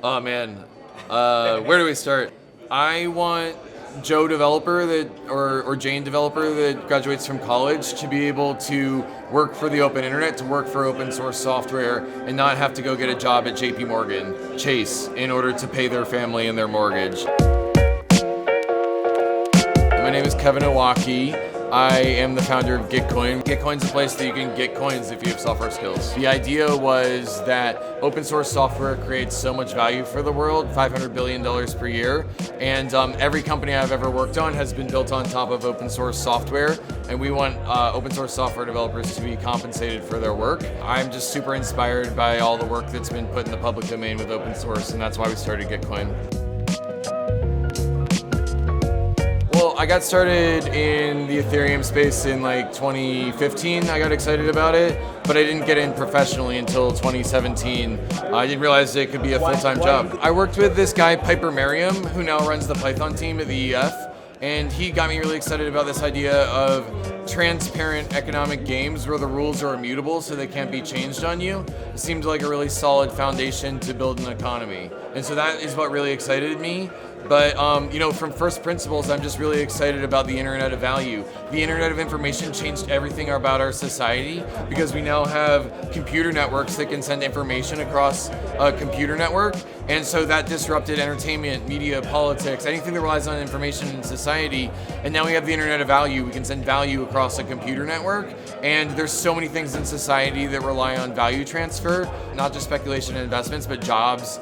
Oh man, where do we start? I want Joe developer or Jane developer that graduates from college to be able to work for the open internet, to work for open source software, and not have to go get a job at JP Morgan Chase in order to pay their family and their mortgage. My name is Kevin Owocki. I am the founder of Gitcoin. Gitcoin's a place that you can get coins if you have software skills. The idea was that open source software creates so much value for the world, $500 billion per year, and every company I've ever worked on has been built on top of open source software, and we want open source software developers to be compensated for their work. I'm just super inspired by all the work that's been put in the public domain with open source, and that's why we started Gitcoin. Well, I got started in the Ethereum space in like 2015. I got excited about it, but I didn't get in professionally until 2017. I didn't realize it could be a full-time job. I worked with this guy, Piper Merriam, who now runs the Python team at the EF, and he got me really excited about this idea of transparent economic games where the rules are immutable so they can't be changed on you. It seemed like a really solid foundation to build an economy. And so that is what really excited me. But from first principles, I'm just really excited about the Internet of Value. The Internet of Information changed everything about our society because we now have computer networks that can send information across a computer network. And so that disrupted entertainment, media, politics, anything that relies on information in society. And now we have the Internet of Value. We can send value across a computer network. And there's so many things in society that rely on value transfer, not just speculation and investments, but jobs,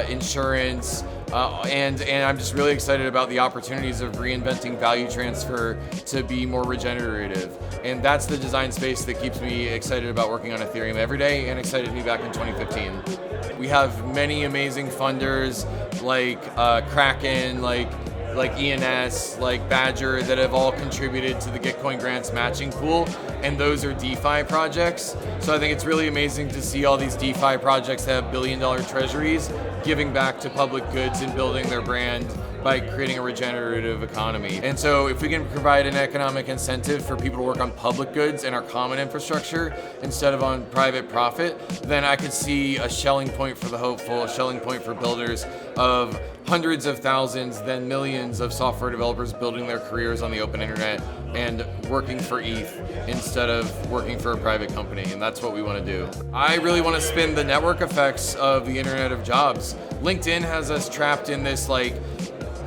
insurance, and I'm just really excited about the opportunities of reinventing value transfer to be more regenerative. And that's the design space that keeps me excited about working on Ethereum every day and excited me back in 2015. We have many amazing funders like Kraken, like ENS, like Badger, that have all contributed to the Gitcoin grants matching pool, and those are DeFi projects. So I think it's really amazing to see all these DeFi projects that have billion-dollar treasuries giving back to public goods and building their brand by creating a regenerative economy. And so if we can provide an economic incentive for people to work on public goods and our common infrastructure instead of on private profit, then I could see a Schelling point for the hopeful, a Schelling point for builders of hundreds of thousands, then millions of software developers building their careers on the open internet and working for ETH instead of working for a private company, and that's what we want to do. I really want to spin the network effects of the Internet of Jobs. LinkedIn has us trapped in this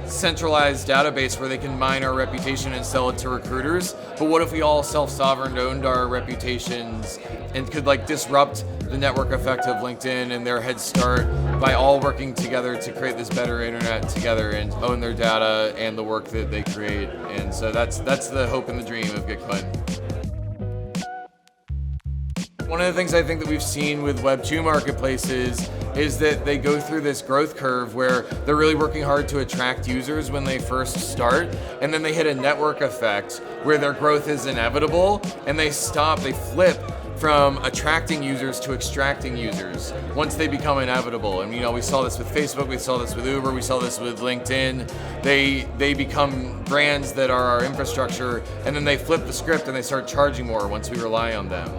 centralized database where they can mine our reputation and sell it to recruiters. But what if we all self-sovereign owned our reputations and could disrupt the network effect of LinkedIn and their head start by all working together to create this better internet together and own their data and the work that they create. And so that's the hope and the dream of Gitcoin. One of the things I think that we've seen with Web2 marketplaces is that they go through this growth curve where they're really working hard to attract users when they first start, and then they hit a network effect where their growth is inevitable, and they flip from attracting users to extracting users once they become inevitable. And we saw this with Facebook, we saw this with Uber, we saw this with LinkedIn. They become brands that are our infrastructure, and then they flip the script and they start charging more once we rely on them.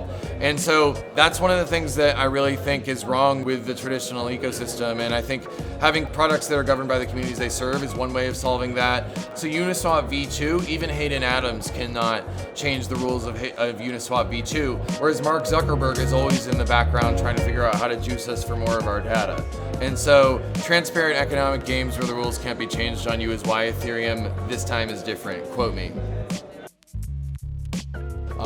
And so that's one of the things that I really think is wrong with the traditional ecosystem, and I think having products that are governed by the communities they serve is one way of solving that. So Uniswap V2, even Hayden Adams cannot change the rules of Uniswap V2, whereas Mark Zuckerberg is always in the background trying to figure out how to juice us for more of our data. And so transparent economic games where the rules can't be changed on you is why Ethereum this time is different. Quote me.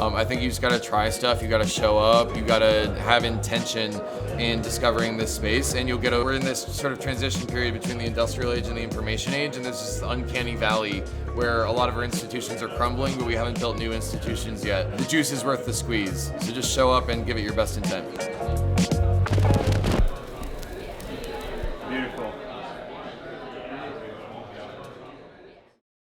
I think you just gotta try stuff, you gotta show up, you gotta have intention in discovering this space, and we're in this sort of transition period between the industrial age and the information age, and there's this uncanny valley where a lot of our institutions are crumbling, but we haven't built new institutions yet. The juice is worth the squeeze, so just show up and give it your best intent. Beautiful.